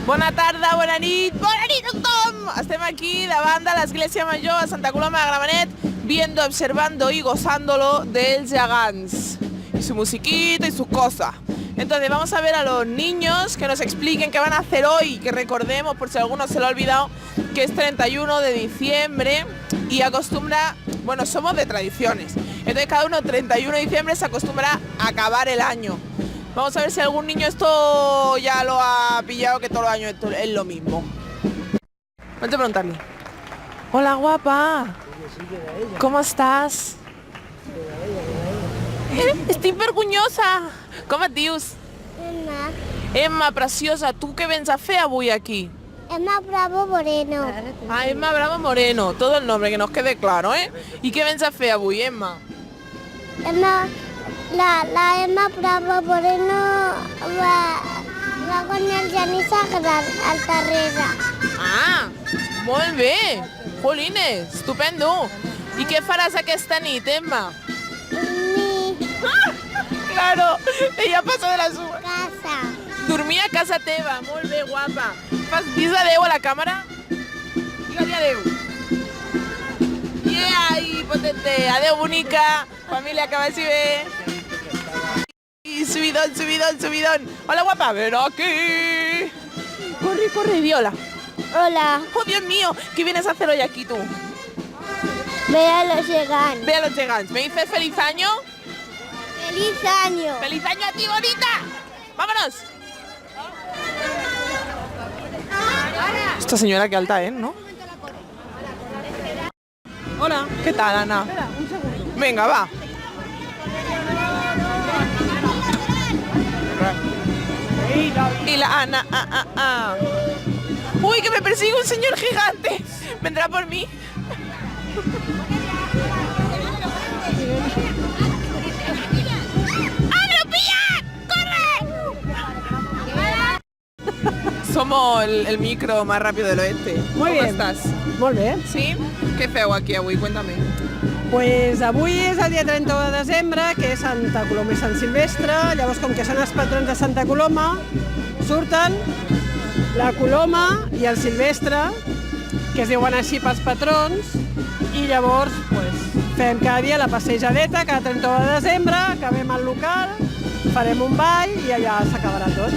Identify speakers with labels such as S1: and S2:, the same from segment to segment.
S1: Bona tarda, bona nit a tothom! Estem aquí davant de l'Església Major a Santa Coloma de Gramenet, viendo, observando y gozándolo dels gegants. Y su musiquita y sus cosas. Entonces vamos a ver a los niños que nos expliquen qué van a hacer hoy, que recordemos, por si alguno se lo ha olvidado, que es 31 de diciembre y acostumbra, bueno, somos de tradiciones. Entonces cada uno 31 de diciembre se acostumbra a acabar el año. Vamos a ver si algún niño esto ya lo ha pillado, que todos los años es lo mismo. Vamos a preguntarle. Hola, guapa. ¿Cómo estás? Estic vergonyosa. Com et dius?
S2: Emma.
S1: Emma, preciosa. Tu què vens a fer avui aquí?
S2: Emma Bravo Moreno.
S1: Ah, Emma Bravo Moreno. Todo el nombre, que nos quede claro, ¿eh? I què vens a fer avui, Emma?
S2: Emma, la Emma Bravo Moreno va con el Genís al darrere.
S1: Ah, molt bé. Jolines, estupendo. I què faràs aquesta nit, Emma? Claro, ella passa de la sua.
S2: Casa.
S1: Dormir a casa teva, molt bé, guapa. Dis adeu a la càmera? Digue-li adeu. Yeah, i potente. Adeu, bonica. Família, que vagi bé. Y subidón, subidón, subidón. Hola, guapa. Ven aquí. Corre, corre, Viola.
S2: Hola.
S1: Oh, Dios mío. ¿Qué vienes a hacer hoy aquí tú?
S2: Ve a los Gegants.
S1: Ve a los Gegants. ¿Me dices feliz año?
S2: ¡Feliz año!
S1: ¡Feliz año a ti, bonita! ¡Vámonos! Esta señora que alta es, ¿no? Hola. ¿Qué tal, Ana? Venga, va. Y la Ana, ¡Uy, que me persigue un señor gigante! ¿Vendrá por mí? Somos el micro más rápido del oeste.
S3: Muy bien.
S1: ¿Cómo estás?
S3: Molt bé.
S1: Sí? Què feu aquí avui? Cuéntame.
S3: Pues avui és el dia 31 de desembre, que és Santa Coloma i Sant Silvestre. Llavors, com que són els patrons de Santa Coloma, surten la Coloma i el Silvestre, que es diuen així pels patrons, i llavors pues, fem cada dia la passejadeta, cada 31 de desembre, acabem al local, farem un ball i allà s'acabarà tot.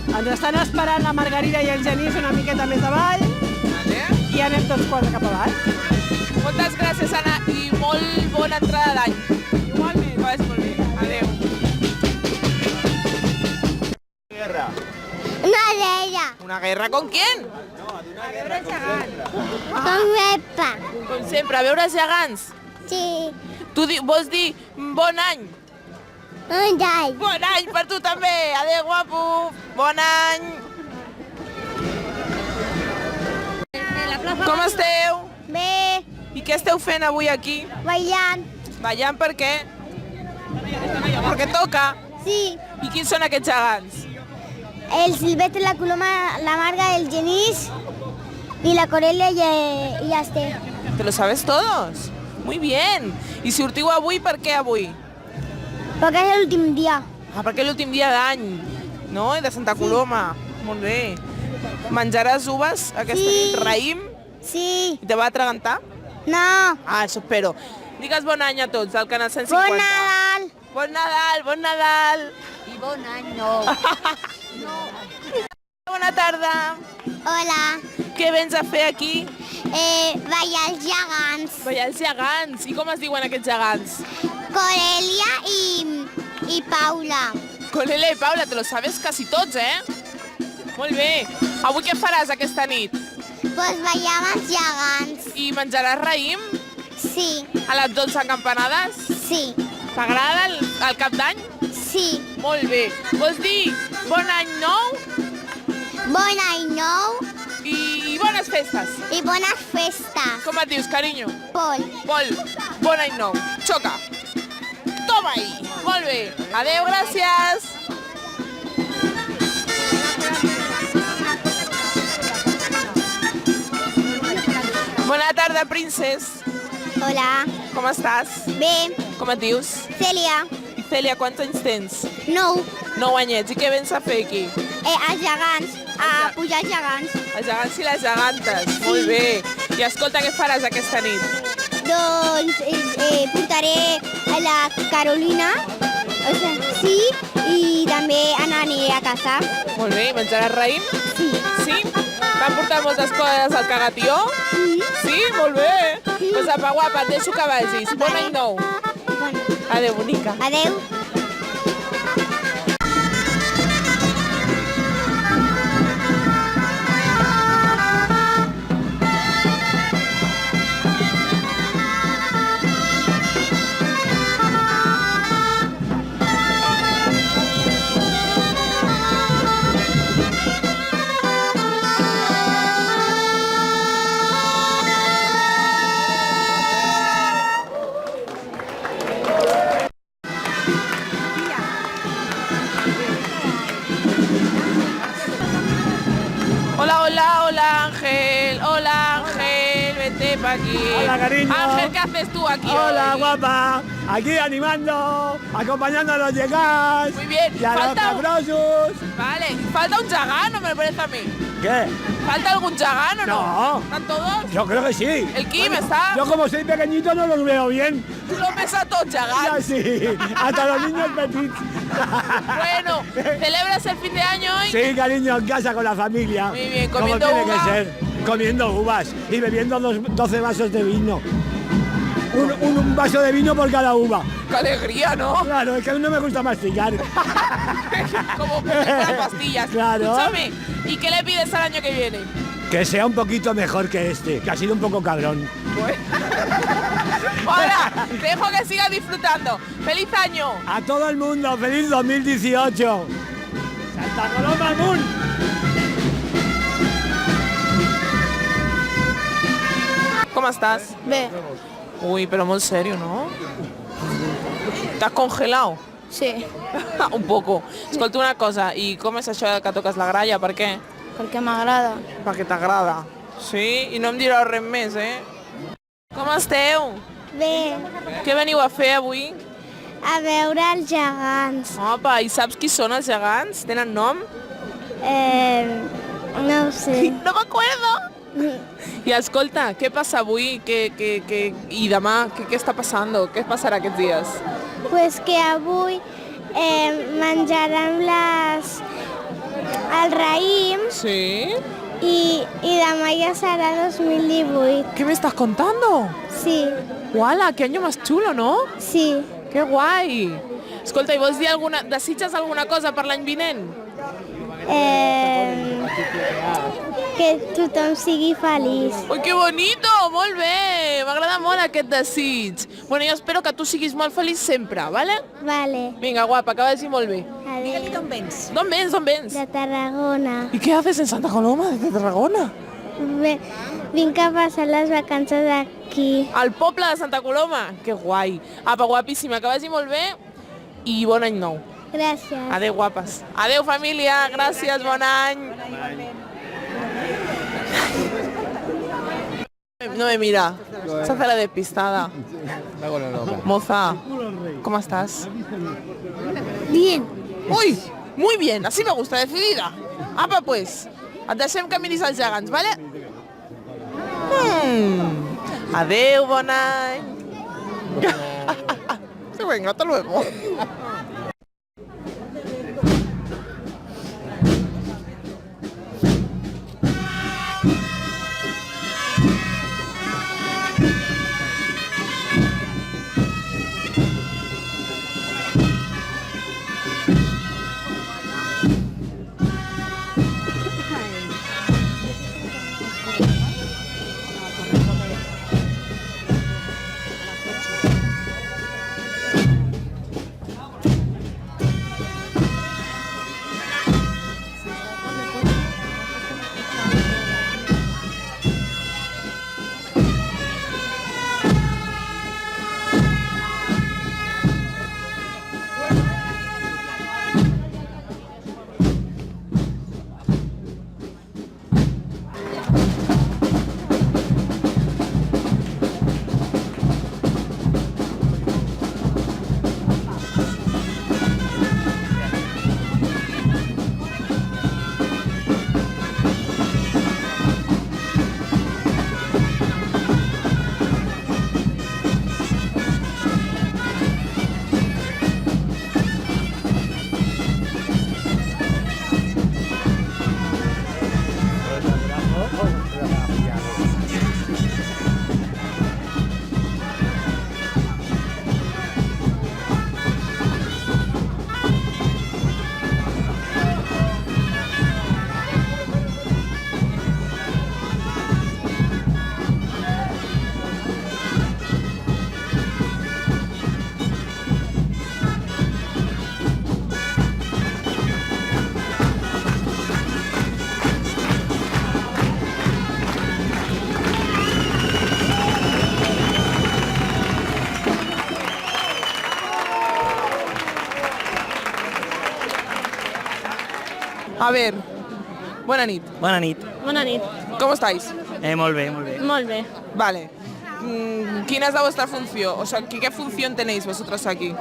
S3: Ens estan esperant la Margarida i el Genís una miqueta més avall i anem tots quatre cap avall.
S1: Moltes gràcies, Anna, i molt bona entrada d'any. Igualment. Que vagi molt bé. Adéu.
S2: Una guerra.
S1: ¿Una guerra con quién?
S2: Con Pepa.
S1: Com sempre, a veure gegants.
S2: Sí.
S1: Tu vols dir bon any?
S2: Un any.
S1: Bon any per tu també. Adéu, guapo. Bon any. Com esteu?
S2: Bé.
S1: I què esteu fent avui aquí?
S2: Ballant.
S1: Ballant per què? Perquè toca.
S2: Sí.
S1: I quins són aquests gegants?
S2: El Silvestre, la Coloma, la Marga, el Genís y la Corelia y este.
S1: ¿Te lo sabes todos? Muy bien. I sortiu avui per què avui?
S2: Porque es el último día.
S1: Ah, perquè és l'últim dia d'any, no? I de Santa Coloma. Molt bé. Menjaràs uves aquesta nit? Raïm?
S2: Sí.
S1: I te va atragantar?
S2: No.
S1: Ah, això espero. Digues bon any a tots, al canal 150.
S2: Bon Nadal.
S1: Bon Nadal, bon Nadal.
S2: I bon any nou.
S1: Bona tarda.
S2: Hola.
S1: Què vens a fer aquí?
S2: Ballar els gegants.
S1: Ballar els gegants. I com es diuen aquests gegants?
S2: Corelia y Paula.
S1: Colela i Paula, te lo sabes casi tots, Molt bé. Avui què faràs aquesta nit?
S2: Pues ballar amb els gegants.
S1: I menjaràs raïm?
S2: Sí.
S1: A les 12 campanades?
S2: Sí.
S1: T'agrada el cap d'any?
S2: Sí.
S1: Molt bé. Vols dir bon any nou
S2: Bon any nou
S1: i bones festes?
S2: i bones festes.
S1: Com et dius, carinyo?
S2: Pol.
S1: Pol, bon any nou. Xoca. Toma ahí. Molt bé. Adéu, gràcies. Bona tarda, princes.
S2: Hola.
S1: Com estàs?
S2: Bé.
S1: Com et dius?
S2: Celia.
S1: I Cèlia, quants anys tens?
S2: 9.
S1: 9 anyets. I què vens a fer aquí?
S2: Els gegants, a pujar els gegants.
S1: Els gegants i les gegantes. Molt bé. I escolta, què faràs aquesta nit?
S2: Doncs portaré a la Carolina, o sigui, sí, i també aniré a casa.
S1: Molt bé. I menjaràs raïm?
S2: Sí.
S1: Sí? T'han portat moltes coses al cagatió? Sí, molt bé. Doncs apa, guapa, et deixo que vagis. Bon any nou.
S2: Bueno,
S1: Adéu, bonica.
S2: adeu.
S1: Hola, hola, hola, Ángel. Hola, Ángel. Vente pa' aquí.
S4: Hola, cariño.
S1: Ángel, ¿qué haces tú aquí
S4: Hola,
S1: hoy?
S4: guapa. Aquí animando, acompañando a los llegados.
S1: Muy bien.
S4: Y a los
S1: Falta,
S4: cabrosos.
S1: vale, falta un chagán, ¿no me lo parece a mí?
S4: ¿Qué?
S1: ¿Falta algún chagán o no?
S4: No.
S1: ¿Están todos?
S4: Yo creo que sí.
S1: ¿El Kim está?
S4: Yo como soy pequeñito no los veo bien.
S1: Tú lo ves a todos
S4: Ya
S1: chagán.
S4: sí, hasta los niños petits.
S1: Bueno, ¿celebras el fin de año hoy?
S4: Sí, cariño, en casa con la familia.
S1: Muy bien,
S4: como
S1: comiendo
S4: tiene
S1: uva.
S4: que ser. Comiendo uvas y bebiendo 12 vasos de vino. Un vaso de vino por cada uva.
S1: ¡Qué alegría, ¿no?
S4: Claro, es que a mí no me gusta masticar.
S1: Como las pastillas.
S4: Claro.
S1: Escúchame, ¿y qué le pides al año que viene?
S4: Que sea un poquito mejor que este, que ha sido un poco cabrón.
S1: Ahora, te dejo que sigas disfrutando. ¡Feliz año!
S4: A todo el mundo, feliz 2018. Santa Coloma Moon.
S1: ¿Cómo estás?
S2: Bé,
S1: Uy, pero muy serio, ¿no? ¿Estás congelado?
S2: sí,
S1: Un poco. Escolta una cosa, i com és això que toques la gralla? Per què?
S2: perquè m'agrada.
S1: Perquè t'agrada. Sí? I no em direu res més, eh? Com esteu?
S2: Bé,
S1: Què veniu a fer avui?
S2: a veure els gegants.
S1: Opa, i saps qui són els gegants? Tenen nom?
S2: No ho sé.
S1: No m'acuerdo! I escolta, què passa avui? I demà? Què està passant? Què passarà aquests dies?
S2: Pues que avui menjarem el raïm
S1: Sí?
S2: i demà ja serà 2018.
S1: ¿Qué me estás contando?
S2: Sí,
S1: Uala, qué año más chulo, ¿no?
S2: sí.
S1: Que guai! Escolta, i vols dir desitges alguna cosa per l'any vinent?
S2: Que tothom sigui feliç.
S1: Ui, que bonito! Molt bé! M'agrada molt aquest desig. Bueno, jo espero que tu siguis molt feliç sempre, vale?
S2: Vale.
S1: Vinga, guapa, que vagi molt bé.
S2: Adéu.
S1: D'on vens? D'on vens?
S2: De Tarragona.
S1: I què haces en Santa Coloma de Tarragona?
S2: Bé, vinc a passar les vacances aquí.
S1: Al poble de Santa Coloma? Que guai. Apa, guapíssima, que vagi molt bé i bon any nou.
S2: Gràcies.
S1: Adéu, guapes. Adéu, família. Gràcies, bon any. No me mira. Se hace la despistada. Moza, ¿cómo estás?
S2: Bien.
S1: Uy, muy bien. Así me gusta, decidida. Apa, pues. Et deixem que miris els gegants, vale? Adéu, bon any. Sí, venga, hasta luego. A ver, bona nit.
S5: Bona nit.
S6: Bona nit.
S1: ¿Cómo estáis?
S5: Molt bé, molt bé.
S6: Molt bé.
S1: Vale. ¿Quién es la vuestra función? O sea, ¿qué función tenéis vosotros aquí?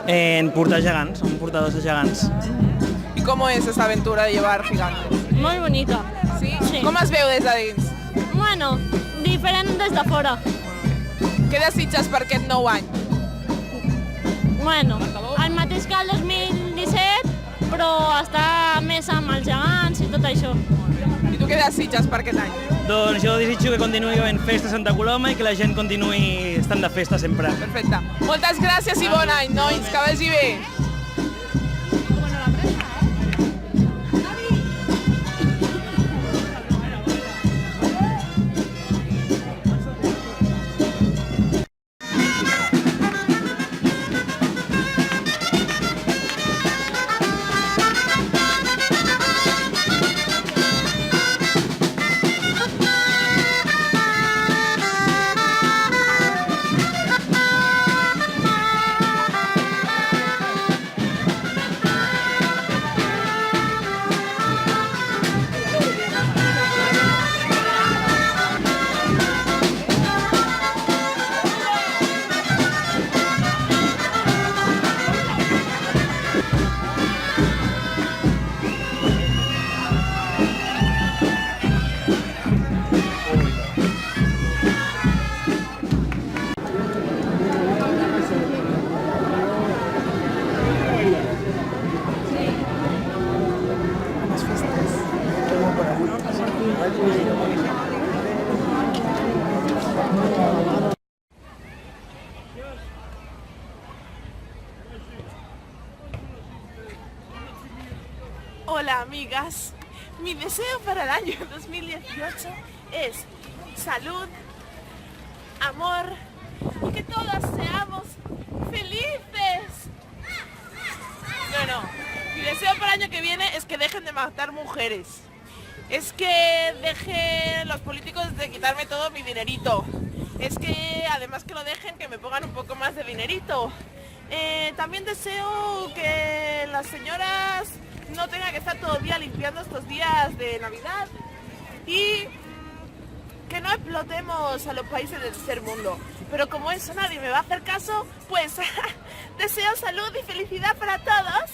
S5: En portar gegants, som portadors de gegants.
S1: ¿Y cómo es esa aventura de llevar gigantes?
S6: Molt bonica.
S1: Sí?
S6: Sí.
S1: Com es veu des de dins?
S6: Bueno, diferent des de fora.
S1: Què desitges per aquest nou any?
S6: Bueno, el mateix que el 2017, però estar més amb els gegants i tot això.
S1: I tu què desitges per aquest any?
S5: Doncs jo desitjo que continuï havent festa a Santa Coloma i que la gent continuï estant de festa sempre.
S1: Perfecte. Moltes gràcies i bon any, nois. Que vagi bé.
S7: Hola amigas, mi deseo para el año 2018 es salud, amor y que todas seamos felices. No, mi deseo para el año que viene es que dejen de matar mujeres. Es que dejen los políticos de quitarme todo mi dinerito. Es que además que lo dejen, que me pongan un poco más de dinerito. También deseo que las señoras no tengan que estar todo el día limpiando estos días de Navidad y que no explotemos a los países del tercer mundo. Pero como eso nadie me va a hacer caso, pues deseo salud y felicidad para todos.